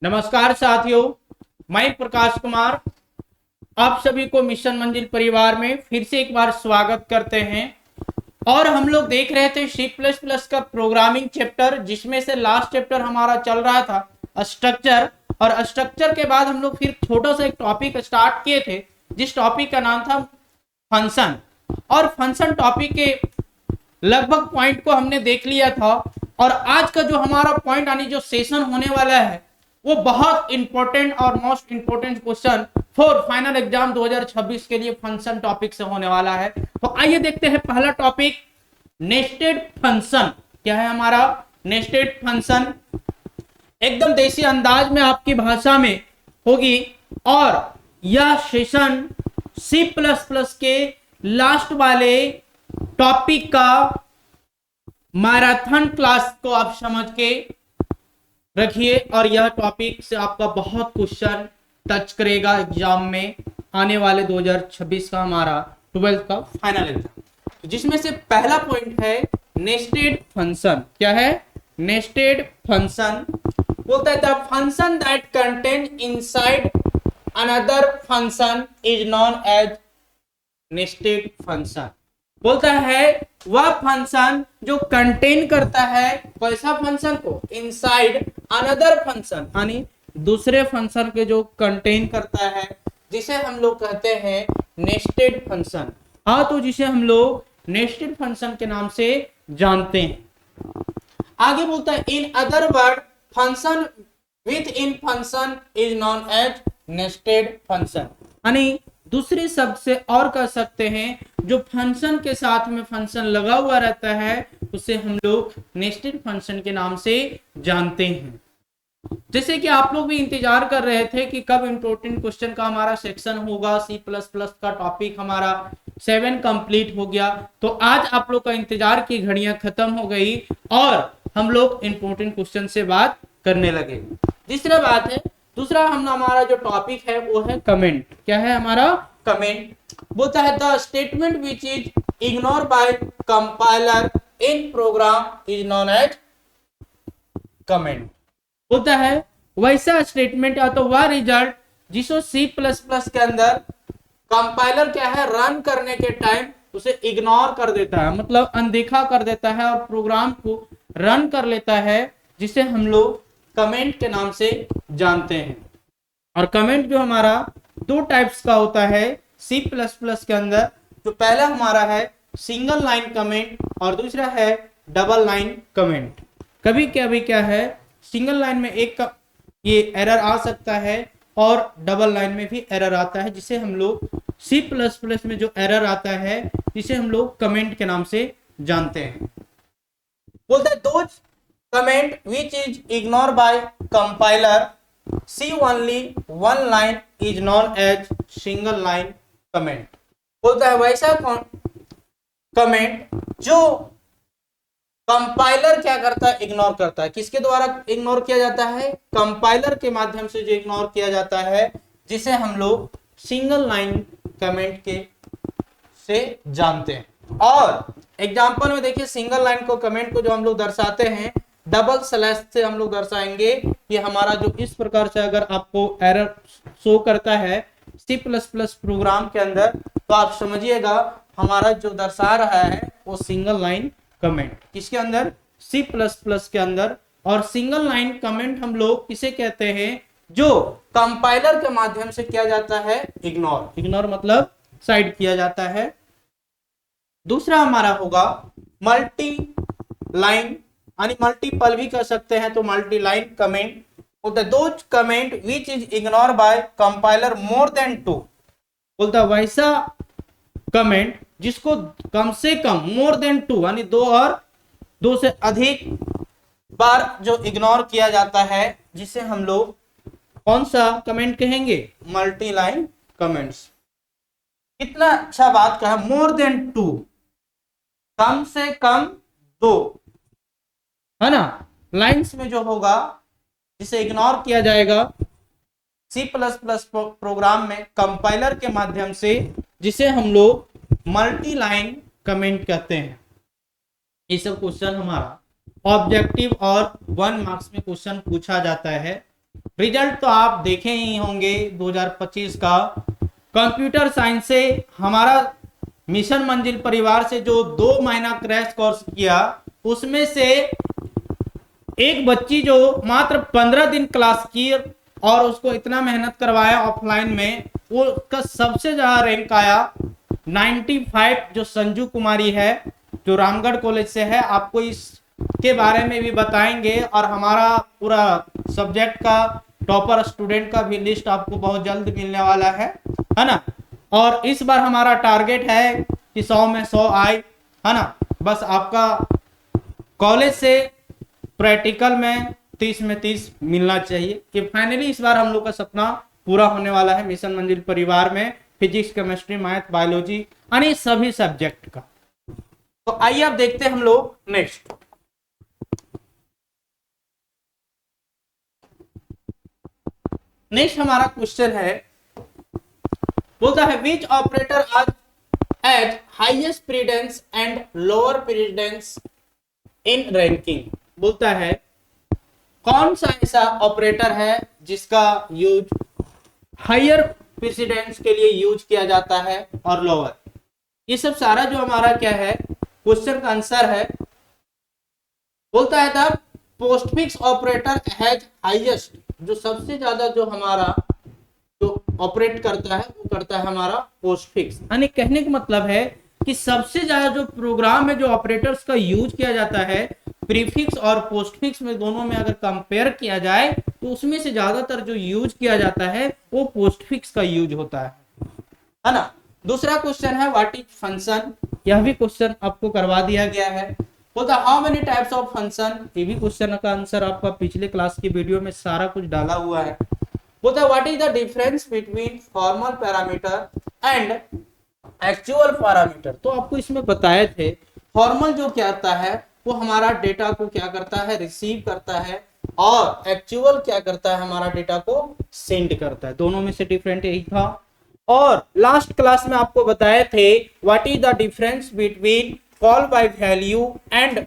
नमस्कार साथियों, मैं प्रकाश कुमार आप सभी को मिशन मंजिल परिवार में फिर से एक बार स्वागत करते हैं। और हम लोग देख रहे थे सी प्लस प्लस का प्रोग्रामिंग चैप्टर, जिसमें से लास्ट चैप्टर हमारा चल रहा था स्ट्रक्चर। और स्ट्रक्चर के बाद हम लोग फिर छोटा सा एक टॉपिक स्टार्ट किए थे, जिस टॉपिक का नाम था फंक्शन। और फंक्शन टॉपिक के लगभग पॉइंट को हमने देख लिया था। और आज का जो हमारा पॉइंट यानी जो सेशन होने वाला है वो बहुत इंपॉर्टेंट और most important question for final exam 2026 के लिए फंक्शन टॉपिक से होने वाला है। तो आइए देखते हैं पहला टॉपिक, नेस्टेड फंक्शन। क्या है हमारा नेस्टेड फंक्शन? एकदम देसी अंदाज में आपकी भाषा में होगी। और यह सेशन सी प्लस प्लस के लास्ट वाले टॉपिक का मैराथन क्लास को आप समझ के रखिए। और यह टॉपिक से आपका बहुत क्वेश्चन टच करेगा एग्जाम में आने वाले 2026 का हमारा 12th का फाइनल एग्जाम, जिसमें से पहला पॉइंट है नेस्टेड फंक्शन। क्या है नेस्टेड फंक्शन? बोलता है the function that contain inside another function is known as nested function. बोलता है वह फंक्शन जो कंटेन करता है कैसा फंक्शन को, इनसाइड अनदर फंक्शन, यानी दूसरे फंक्शन के जो कंटेन करता है, जिसे हम लोग कहते हैं नेस्टेड फंक्शन। हाँ, तो जिसे हम लोग नेस्टेड फंक्शन के नाम से जानते हैं। आगे बोलता है in other word function within function is known as nested function. यानी दूसरे शब्द से और कह सकते हैं जो फंक्शन के साथ में फंक्शन लगा हुआ रहता है उसे हम लोग नेस्टेड फंक्शन के नाम से जानते हैं। जैसे कि आप लोग भी इंतजार कर रहे थे कि कब इंपॉर्टेंट क्वेश्चन का हमारा सेक्शन होगा। सी प्लस प्लस का टॉपिक हमारा 7 कंप्लीट हो गया, तो आज आप लोग का इंतजार की घड़ियां खत्म हो गई और हम लोग इंपॉर्टेंट क्वेश्चन से बात करने लगे। तीसरा बात है, दूसरा हमारा जो टॉपिक है वो है कमेंट। क्या है हमारा कमेंट? बोलता है the statement which is ignore by compiler in program is known as comment. बोलता है वैसा स्टेटमेंट या तो वह रिजल्ट जिसको सी प्लस प्लस के अंदर कंपाइलर क्या है रन करने के टाइम उसे इग्नोर कर देता है, मतलब अनदेखा कर देता है और प्रोग्राम को रन कर लेता है, जिसे हम लोग कमेंट के नाम से जानते हैं। और कमेंट जो हमारा दो टाइप्स का होता है सी प्लस प्लस के अंदर। जो पहला हमारा है सिंगल लाइन कमेंट और दूसरा है डबल लाइन कमेंट। कभी कभी क्या है सिंगल लाइन में एक का ये एरर आ सकता है और डबल लाइन में भी एरर आता है, जिसे हम लोग सी प्लस प्लस में जो एरर आता है जिसे हम लोग कमेंट के नाम से जानते हैं। बोलते हैं those comment which is ignored by compiler see only one line is known as single line comment। बोलता है वैसा कमेंट जो कंपाइलर क्या करता है इग्नोर करता है। किसके द्वारा इग्नोर किया जाता है? कंपाइलर के माध्यम से जो इग्नोर किया जाता है, जिसे हम लोग सिंगल लाइन कमेंट के से जानते हैं। और एग्जांपल में देखिए सिंगल लाइन को कमेंट को जो हम लोग दर्शाते हैं डबल स्लैश से हम लोग दर्शाएंगे। ये हमारा जो इस प्रकार से अगर आपको एरर शो करता है सी प्लस प्लस प्रोग्राम के अंदर, तो आप समझिएगा हमारा जो दर्शा रहा है वो सिंगल लाइन कमेंट किसके अंदर, सी प्लस प्लस के अंदर। और सिंगल लाइन कमेंट हम लोग किसे कहते हैं? जो कंपाइलर के माध्यम से किया जाता है इग्नोर। इग्नोर मतलब साइड किया जाता है। दूसरा हमारा होगा मल्टी लाइन, यानी मल्टीपल भी कर सकते हैं, तो मल्टी लाइन कमेंट बोलता है those comment which is ignore by compiler more than 2। बोलता है वैसा कमेंट जिसको कम से कम मोर देन 2 यानी 2 और 2 से अधिक बार जो इग्नोर किया जाता है, जिसे हम लोग कौन सा कमेंट कहेंगे? Multi line comments. कितना अच्छा बात कहा, मोर देन 2, कम से कम 2, है ना। लाइंस में जो होगा जिसे इग्नोर किया जाएगा सी प्लस प्लस प्रोग्राम में कंपाइलर के माध्यम से, जिसे हम लोग मल्टी लाइन कमेंट कहते हैं। ये सब क्वेश्चन हमारा ऑब्जेक्टिव और 1 मार्क्स में क्वेश्चन पूछा जाता है। रिजल्ट तो आप देखे ही होंगे 2025 का। कंप्यूटर साइंस से हमारा मिशन मंजिल परिवार से जो 2 महीना क्रैश कोर्स किया, उसमें से एक बच्ची जो मात्र 15 दिन क्लास की और उसको इतना मेहनत करवाया ऑफलाइन में, वो उसका सबसे ज्यादा रैंक आया 95, जो संजू कुमारी है जो रामगढ़ कॉलेज से है। आपको इसके बारे में भी बताएंगे और हमारा पूरा सब्जेक्ट का टॉपर स्टूडेंट का भी लिस्ट आपको बहुत जल्द मिलने वाला है ना। और इस बार हमारा टारगेट है कि 100 में 100 आए, है ना। बस आपका कॉलेज से प्रैक्टिकल में 30 में 30 मिलना चाहिए कि फाइनली इस बार हम लोग का सपना पूरा होने वाला है मिशन मंजिल परिवार में फिजिक्स, केमिस्ट्री, मैथ, बायोलॉजी यानी सभी सब्जेक्ट का। तो आइए अब देखते हैं हम लोग नेक्स्ट। नेक्स्ट हमारा क्वेश्चन है, बोलता है विच ऑपरेटर आज at highest precedence and lower precedence in ranking. बोलता है कौन सा ऐसा ऑपरेटर है जिसका यूज हायर प्रेसिडेंस के लिए यूज किया जाता है और लोअर। ये सब सारा जो हमारा क्या है क्वेश्चन का आंसर है। बोलता है the postfix operator has highest, जो सबसे ज्यादा जो हमारा जो ऑपरेट करता है वो करता है हमारा पोस्टफिक्स। यानी कहने का मतलब है कि सबसे ज्यादा जो प्रोग्राम में जो ऑपरेटर्स का यूज किया जाता है प्रीफिक्स और पोस्टफिक्स में, दोनों में अगर कंपेयर किया जाए तो उसमें से ज्यादातर जो यूज किया जाता है वो पोस्टफिक्स का यूज होता है ना। दूसरा क्वेश्चन है व्हाट इज फंक्शन। यह भी क्वेश्चन आपको करवा दिया गया है। बोलता how many types of function. ये भी क्वेश्चन का आंसर आपका पिछले क्लास की वीडियो में सारा कुछ डाला हुआ है। बोलता है what is the difference between formal parameter and actual parameter. तो आपको इसमें बताए थे फॉर्मल जो क्या आता है वो हमारा डेटा को क्या करता है, रिसीव करता है, और एक्चुअल क्या करता है, हमारा डेटा को सेंड करता है। दोनों में से डिफरेंट यही था। और लास्ट क्लास में आपको बताए थे what is the difference between call by value and